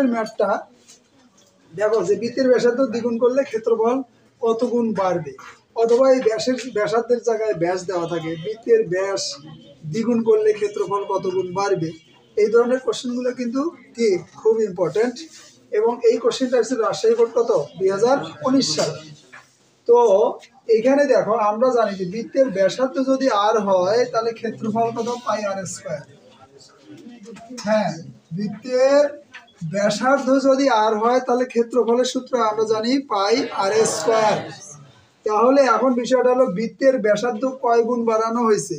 টাইপের ম্যাথটা দেখো যে বৃত্তের ব্যাসার্ধ দ্বিগুণ করলে ক্ষেত্রফল কত গুণ বাড়বে, অথবা এই ব্যাসার্ধের জায়গায় ব্যাস দেওয়া থাকে, বৃত্তের ব্যাস দ্বিগুণ করলে ক্ষেত্রফল কত গুণ বাড়বে। এই ধরনের কোশ্চেনগুলো কিন্তু কি খুব ইম্পর্টেন্ট, এবং এই কোশ্চেনটা আসছে রাজশাহী বোর্ড কত 2019 সাল। তো এইখানে দেখো আমরা জানি যে বৃত্তের ব্যাসার্ধ যদি আর হয় তাহলে ক্ষেত্রফল কত পাই আর স্কয়ার। হ্যাঁ, বৃত্তের ব্যাসার্ধ যদি আর হয় তাহলে ক্ষেত্রফলের সূত্র আমরা জানি পাই আর স্কয়ার। তাহলে এখন বিষয়টা হলো বৃত্তের ব্যাসার্ধ কয় গুণ বাড়ানো হয়েছে?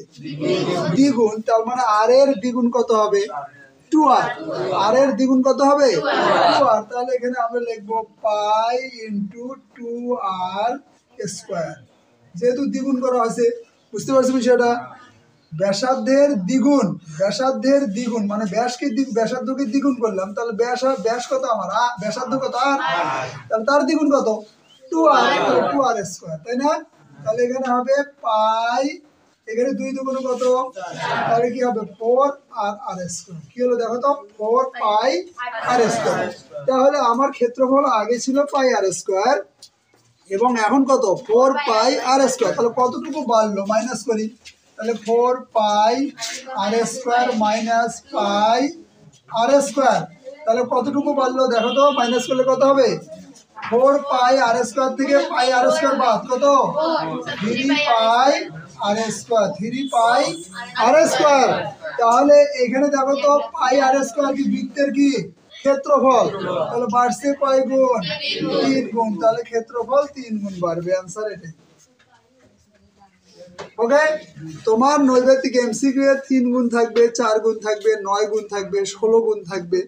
দ্বিগুণ। তার মানে আর এর দ্বিগুণ কত হবে? 2r। আর এর দ্বিগুণ কত হবে? 2r। তাহলে এখানে আমরা লিখবো পাই ইন্টু 2r স্কয়ার। যেহেতু দ্বিগুণ করা হয়েছে, বুঝতে পারছি বিষয়টা? ব্যাসার্ধের দ্বিগুণ, ব্যাসার্ধের দ্বিগুণ মানে ব্যাসার্ধকে দ্বিগুণ করলাম, তাহলে ব্যাস কত আমার? ব্যাসার্ধ কত? আর। তাহলে তার দ্বিগুণ কত? 2r, 2r স্কয়ার, তাই না? তাহলে এখানে হবে পাই, এখানে 2 দুগুণ কত? তাহলে কি হবে 4r স্কয়ার। কি হলো দেখো তো, 4 পাই আর স্কয়ার। তাহলে আমার ক্ষেত্রফল আগে ছিল পাই আর স্কয়ার এবং এখন কত? 4 পাই আর স্কয়ার। তাহলে কতটুকু বাড়লো? মাইনাস করি, তাহলে 4 পাই আর স্কয়ার মাইনাস পাই আর স্কয়ার। তাহলে কতটুকু বাড়লো দেখো তো, মাইনাস করলে কত হবে? 4 পাই আর স্কয়ার থেকে পাই আর স্কয়ার বাদ কত? 3 পাই আর স্কয়ার, 3 পাই আর স্কয়ার। তাহলে এখানে দেখো তো পাই আর স্কয়ার কি বৃত্তের কি ক্ষেত্রফল, তাহলে বাড়ছে কয় গুণ? 3 গুণ। তাহলে ক্ষেত্রফল 3 গুণ বাড়বে, आंसर এটাই। ওকে, তোমার নৈর্ব্যক্তিক এমসিকিউ এর 3 গুণ থাকবে, 4 গুণ থাকবে, 9 গুণ থাকবে, 16 গুণ থাকবে।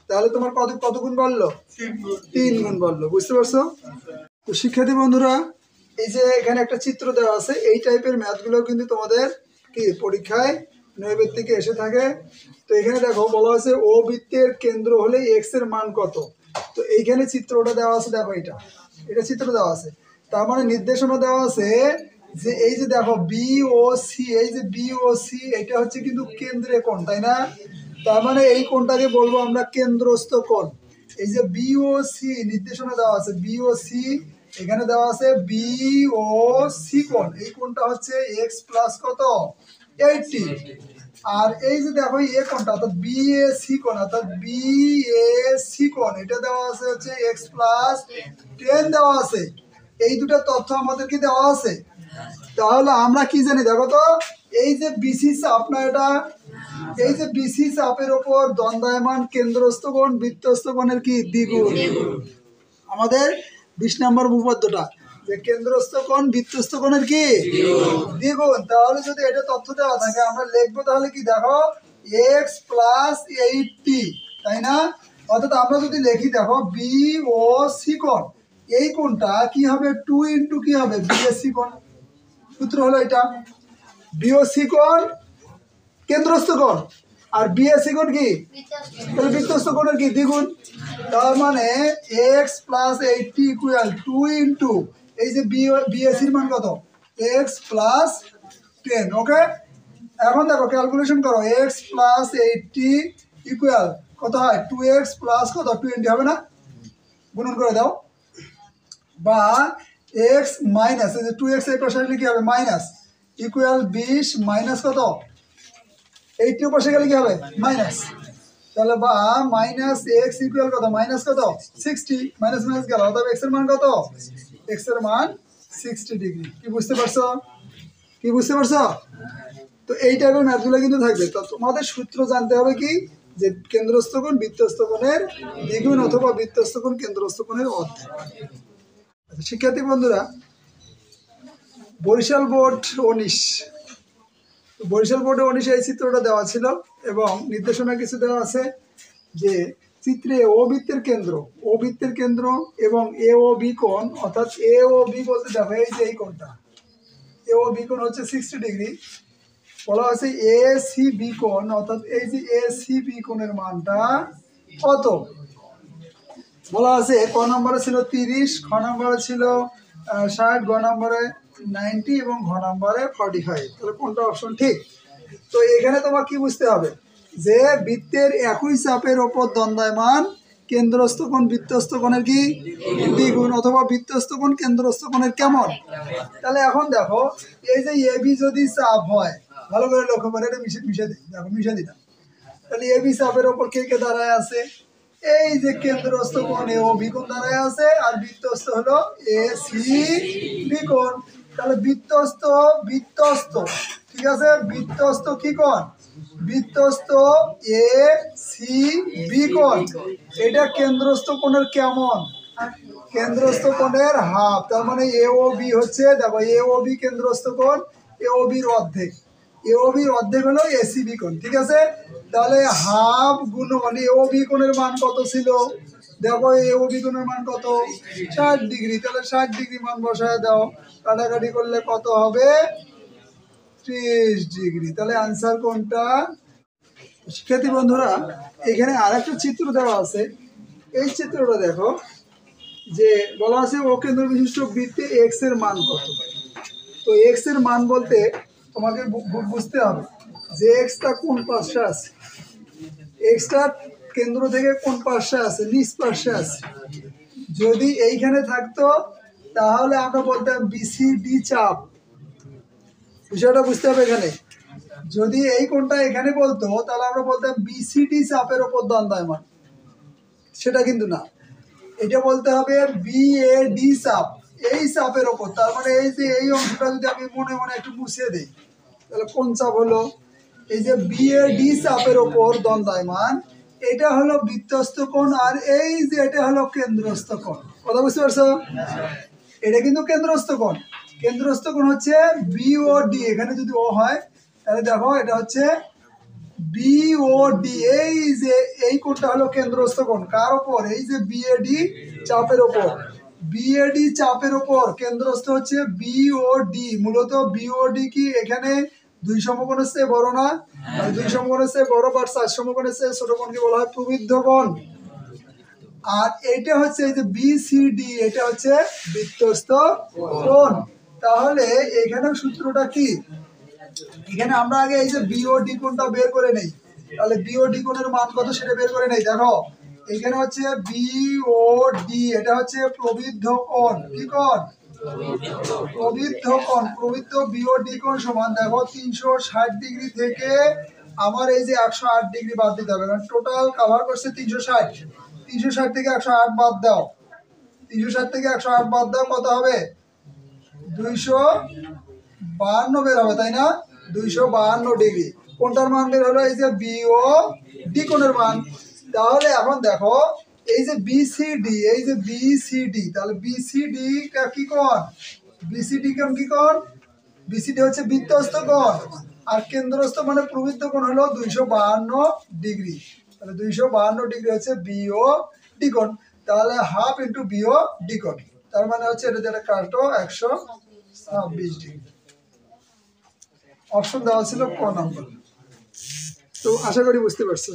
তাহলে তোমার কত গুণ বাড়লো? 3 গুণ বাড়লো। বুঝতে পারছো? তো শিক্ষার্থী বন্ধুরা, এই যে এখানে একটা চিত্র দেওয়া আছে, এই টাইপের ম্যাথগুলো কিন্তু তোমাদের কি পরীক্ষায় নৈর্ব্যক্তিকে এসে থাকে। তো এখানে দেখো বলা আছে ও বৃত্তের কেন্দ্র হলে এক্স এর মান কত। তো এইখানে চিত্রটা দেওয়া আছে, দেখো এটা চিত্র দেওয়া আছে। তার মানে নির্দেশনা দেওয়া আছে যে এই যে দেখো বি ও সি, এই যে বি ও সি এটা হচ্ছে কিন্তু কেন্দ্রে কোণ, তাই না? তার মানে এই কোণটাকে বলবো আমরা কেন্দ্রস্থ কোণ। এই যে বি ও সি নির্দেশনা দেওয়া আছে, বি ও সি এখানে দেওয়া আছে বি ও সি কোণ, এই কোণটা হচ্ছে এক্স প্লাস কত? 80। আর এই যে দেখো এ কোণটা অর্থাৎ বি এ সি কোণ, অর্থাৎ বি এ সি কোণ এটা দেওয়া আছে হচ্ছে এক্স প্লাস 10 দেওয়া আছে। এই দুটো তথ্য আমাদেরকে দেওয়া আছে। তাহলে আমরা কি জানি দেখো তো, এই যে বিসি চাপ না এটা, এই যে বিসি চাপের উপর দণ্ডায়মান কেন্দ্রস্থ কোণ বৃত্তস্থ কোণের কি দ্বিগুণ। আমাদের 20 নম্বর উপপাদ্যটা যে কেন্দ্রস্থ কোণ বৃত্তস্থ কোণের কি দ্বিগুণ। তাহলে যদি এটা তথ্য দেওয়া থাকে আমরা লিখবো তাহলে কি দেখো x প্লাস 80, তাই না? অর্থাৎ আমরা যদি লিখি দেখো বি ও সি কোণ, এই কোণটা কি হবে 2 ইন্টু কি হবে বিএসসি কোণ। সূত্র হলো এটা, বিওসি কোণ কেন্দ্রস্থ কোণ আর বিএসসি কোণ কি তাহলে বৃত্তস্থ কোণের কি দ্বিগুণ। তার মানে x প্লাস 80 ইকুয়াল 2 ইন্টু এই যে বিএসসির মান কত? x plus 10। ওকে, এখন দেখো ক্যালকুলেশন করো, x প্লাস 80 ইকুয়াল কত হয়? 2x প্লাস কত 20 হবে না? গুণন করে দাও। বা x মাইনাস এই যে 2x এই পাশে আসলে কি হবে? মাইনাস ইকুয়াল 20 মাইনাস কত 80 পাশে গেলে কি হবে? মাইনাস। তাহলে বা মাইনাস x ইকুয়াল কত? মাইনাস কত 60, মাইনাস মাইনাস গেল, অর্থাৎ x এর মান কত? x এর মান 60 ডিগ্রি। কি বুঝতে পারছো? কি বুঝতে পারছো? তো এই টাইপের ম্যাথগুলো কিন্তু থাকবে। তো তোমাদের সূত্র জানতে হবে কি যে কেন্দ্রস্থ কোণ বৃত্তস্থ কোণের দ্বিগুণ অথবা বৃত্তস্থ কোণ কেন্দ্রস্থ কোণের অর্ধেক। শিক্ষার্থী বন্ধুরা, বরিশাল বোর্ড 19, বরিশাল বোর্ডে 19 এই চিত্রটা দেওয়া ছিল এবং নির্দেশনা কিছু দেওয়া আছে যে চিত্রে ও বৃত্তের কেন্দ্র এবং এ ও বি কোণ, অর্থাৎ এ ও বি বলতে দেখো এই যে এই কোণটা এ ও বি কোণ হচ্ছে 60 ডিগ্রি। বলা আছে এ সি বি কোণ, অর্থাৎ এই যে এ সি বি কোণের মানটা কত? বলা আছে ক নম্বরে ছিল 30, খ নম্বরে ছিল 60, গ নম্বরে 90 এবং ঘ নম্বরে 45। তাহলে কোনটা অপশন ঠিক? তো এখানে তোমার কি বুঝতে হবে যে বৃত্তের একই চাপের ওপর দণ্ডায়মান কেন্দ্রস্থ কোণ বৃত্তস্থ কোণের কি দ্বিগুণ, অথবা বৃত্তস্থ কোণ কেন্দ্রস্থ কোণের কেমন। তাহলে এখন দেখো এই যে এবি যদি চাপ হয়, ভালো করে লক্ষ্য করে, এটা মিশে দিই, দেখো মিশে দিলাম। তাহলে এবি চাপের ওপর কে কে দাঁড়ায় আছে, এই যে কেন্দ্রস্থ কোণ এ ও বি কোণ দাঁড়ায় আছে, আর বৃত্তস্থ হলো এ সি বি কোণ। তাহলে বৃত্তস্থ বৃত্তস্থ ঠিক আছে, বৃত্তস্থ কি কোণ, বৃত্তস্থ এ সি বি কোণ, এটা কেন্দ্রস্থ কোণের কেমন, কেন্দ্রস্থ কোণের হাফ। তার মানে এ ও বি হচ্ছে, দেখো এ ও বি কেন্দ্রস্থ কোণ, এ ও বির অর্ধেক, এ ও বির অর্ধেক হলো এসিবি কোণ, ঠিক আছে। তাহলে হাফ গুণ মানে এ ও বি কোণের মান কত ছিল, দেখো এ ও বি কোণের মান কত, 60 ডিগ্রি। তাহলে 60 ডিগ্রি মান বসায় দাও, কাটাকাটি করলে কত হবে, 30 ডিগ্রি। তাহলে আনসার কোনটা। শিক্ষার্থী বন্ধুরা, এখানে আরেকটা চিত্র দেওয়া আছে, এই চিত্রটা দেখো, যে বলা আছে ও কেন্দ্র বিশিষ্ট বৃত্তে এক্স এর মান কত। তো এক্স এর মান বলতে তোমাকে বুঝতে হবে যে এক্সটা কোন পাশে আছে, এক্সটা কেন্দ্র থেকে কোন পাশে আছে, নিচ পাশে আছে। যদি এইখানে থাকতো তাহলে আমরা বলতাম বিসিডি চাপ, বিষয়টা বুঝতে হবে। এখানে যদি এই কোণটা এখানে বলতো তাহলে আমরা বলতাম বিসিডি চাপের ওপর দণ্ডায়মান, সেটা কিন্তু না, এটা বলতে হবে বিএডি চাপ, এই চাপের ওপর। তার মানে এই যে এই অংশটা যদি আমি মনে মনে একটু মুছিয়ে দিই, তাহলে কোন চাপ হলো, এই যে বিএডি চাপের ওপর দণ্ডায়মান, এটা হলো বৃত্তস্থ কোণ, আর এই যে এটা হলো কেন্দ্রস্থ কোণ। কথা বুঝতে পারছো, এটা কিন্তু কেন্দ্রস্থ কোণ, কেন্দ্রস্থ কোণ হচ্ছে বিওডি, এখানে যদি ও হয় তাহলে দেখো এটা হচ্ছে বিওডি, এই যে এই কোণটা হলো কেন্দ্রস্থ কোণ, কার ওপর, এই যে বিএডি চাপের ওপর, বিএডি চাপের ওপর কেন্দ্রস্থ হচ্ছে বিওডি। মূলত বিওডি কি এখানে 2 সমকোণের চেয়ে বড় না, আর 2 সমকোণের চেয়ে বড় বা 4 সমকোণের চেয়ে ছোট কোণকে বলা হয় প্রবৃদ্ধ কোণ। আর এটা হচ্ছে এই যে বিসিডি, এটা হচ্ছে বৃত্তস্থ কোণ। তাহলে এখানে সূত্রটা কি, এখানে আমরা আগে এই যে বিওডি কোণটা বের করে নেই, তাহলে বিওডি কোণের মান কত সেটা বের করে নেই। দেখো এখানে হচ্ছে বিওডি, এটা হচ্ছে প্রবৃদ্ধ কোণ, কি কোণ, প্রবৃদ্ধ কোণ। প্রবৃদ্ধ বিওডি কোণ সমান, দেখো 360 ডিগ্রি থেকে আমার এই যে 108 ডিগ্রি বাদ দিতে হবে, কারণ টোটাল কভার করছে 360, 360 থেকে 108 বাদ দাও, 360 থেকে 108 বাদ দাও, কত হবে, 252 বের হবে, তাই না, 252 ডিগ্রি। কোনটার মান বের হলো, এই যে বিও ডি কোণের মান। তাহলে এখন দেখো এই যে বিসিডি, এই যে বিসিডি, তাহলে বিসিডি কি কোণ, বিসিডি কোণ কি কোণ, বিসিডি হচ্ছে বৃত্তস্থ কোণ, আর কেন্দ্রস্থ মানে প্রবৃদ্ধ কোণ হলো 252 ডিগ্রি। তাহলে 252 ডিগ্রি হচ্ছে বিও ডি কোণ। তাহলে হাফ ইন্টু বিও ডি কোণ, তার মানে হচ্ছে এটা যেটা কাটো 126 ডিগ্রি। অপশন দেওয়া ছিল ক নম্বর। তো আশা করি বুঝতে পারছো।